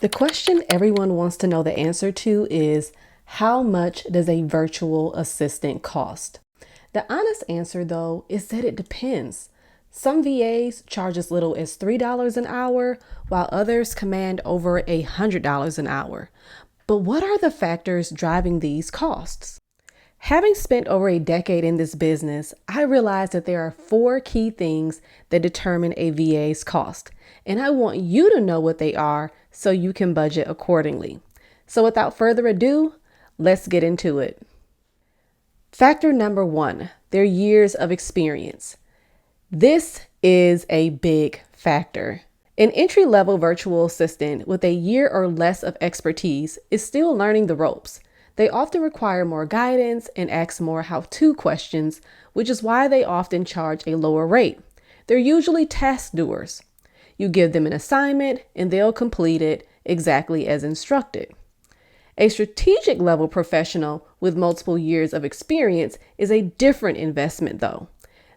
The question everyone wants to know the answer to is, how much does a virtual assistant cost? The honest answer, though, is that it depends. Some VAs charge as little as $3 an hour, while others command over $100 an hour. But what are the factors driving these costs? Having spent over a decade in this business, I realized that there are 4 key things that determine a VA's cost, and I want you to know what they are so you can budget accordingly. So without further ado, let's get into it. Factor number 1, their years of experience. This is a big factor. An entry-level virtual assistant with a year or less of expertise is still learning the ropes. They often require more guidance and ask more how-to questions, which is why they often charge a lower rate. They're usually task-doers. You give them an assignment and they'll complete it exactly as instructed. A strategic level professional with multiple years of experience is a different investment, though.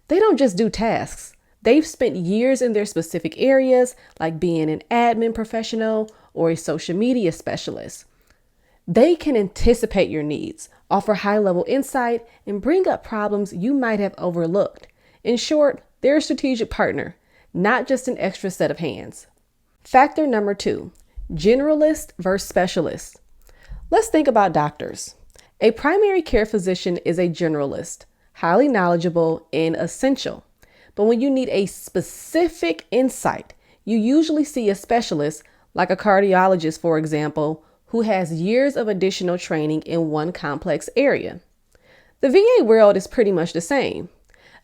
They don't just do tasks. They've spent years in their specific areas, like being an admin professional or a social media specialist. They can anticipate your needs, offer high-level insight, and bring up problems you might have overlooked. In short, they're a strategic partner, not just an extra set of hands. Factor number 2, generalist versus specialist. Let's think about doctors. A primary care physician is a generalist, highly knowledgeable and essential. But when you need a specific insight, you usually see a specialist, like a cardiologist, for example, who has years of additional training in one complex area. The VA world is pretty much the same.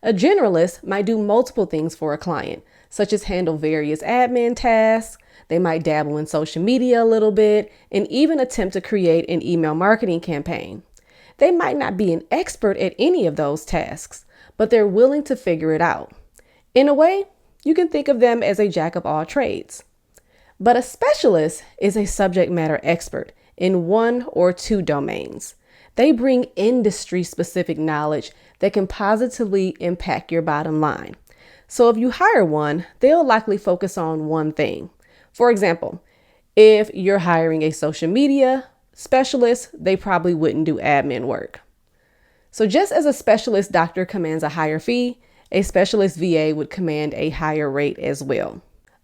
A generalist might do multiple things for a client, such as handle various admin tasks. They might dabble in social media a little bit and even attempt to create an email marketing campaign. They might not be an expert at any of those tasks, but they're willing to figure it out. In a way, you can think of them as a jack of all trades. But a specialist is a subject matter expert in 1 or 2 domains. They bring industry-specific knowledge that can positively impact your bottom line. So if you hire one, they'll likely focus on one thing. For example, if you're hiring a social media specialist, they probably wouldn't do admin work. So just as a specialist doctor commands a higher fee, a specialist VA would command a higher rate as well.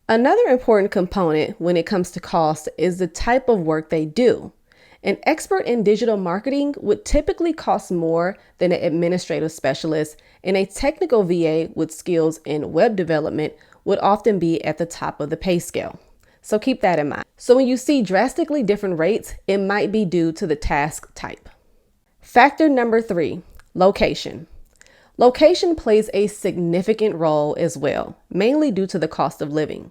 Another important component when it comes to cost is the type of work they do. An expert in digital marketing would typically cost more than an administrative specialist, and a technical VA with skills in web development would often be at the top of the pay scale. So keep that in mind. So when you see drastically different rates, it might be due to the task type. Factor number 3, location. Location plays a significant role as well, mainly due to the cost of living.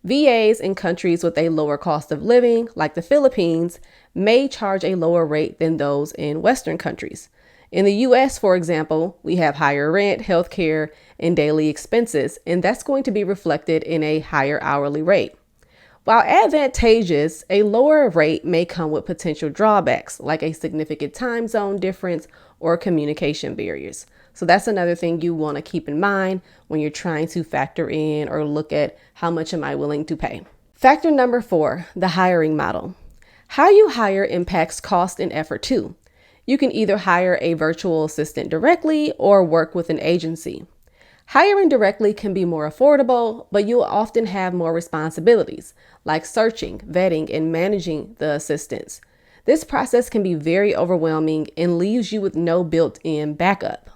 VAs in countries with a lower cost of living, like the Philippines, may charge a lower rate than those in Western countries. In the US, for example, we have higher rent, healthcare, and daily expenses, and that's going to be reflected in a higher hourly rate. While advantageous, a lower rate may come with potential drawbacks, like a significant time zone difference or communication barriers. So that's another thing you want to keep in mind when you're trying to factor in or look at how much am I willing to pay. Factor number 4, the hiring model. How you hire impacts cost and effort too. You can either hire a virtual assistant directly or work with an agency. Hiring directly can be more affordable, but you'll often have more responsibilities, like searching, vetting, and managing the assistants. This process can be very overwhelming and leaves you with no built-in backup.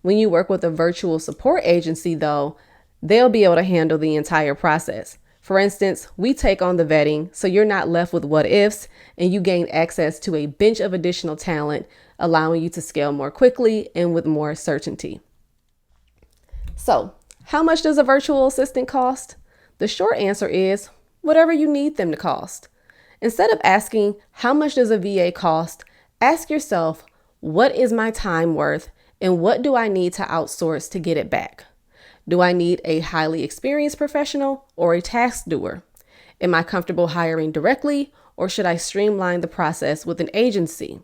When you work with a virtual support agency, though, they'll be able to handle the entire process. For instance, we take on the vetting, so you're not left with what ifs, and you gain access to a bench of additional talent, allowing you to scale more quickly and with more certainty. So, how much does a virtual assistant cost? The short answer is whatever you need them to cost. Instead of asking, how much does a VA cost? Ask yourself, what is my time worth and what do I need to outsource to get it back? Do I need a highly experienced professional or a task doer? Am I comfortable hiring directly or should I streamline the process with an agency?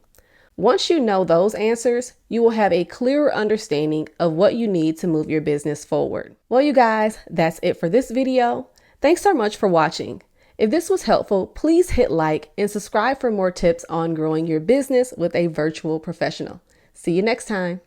Once you know those answers, you will have a clearer understanding of what you need to move your business forward. Well, you guys, that's it for this video. Thanks so much for watching. If this was helpful, please hit like and subscribe for more tips on growing your business with a virtual professional. See you next time.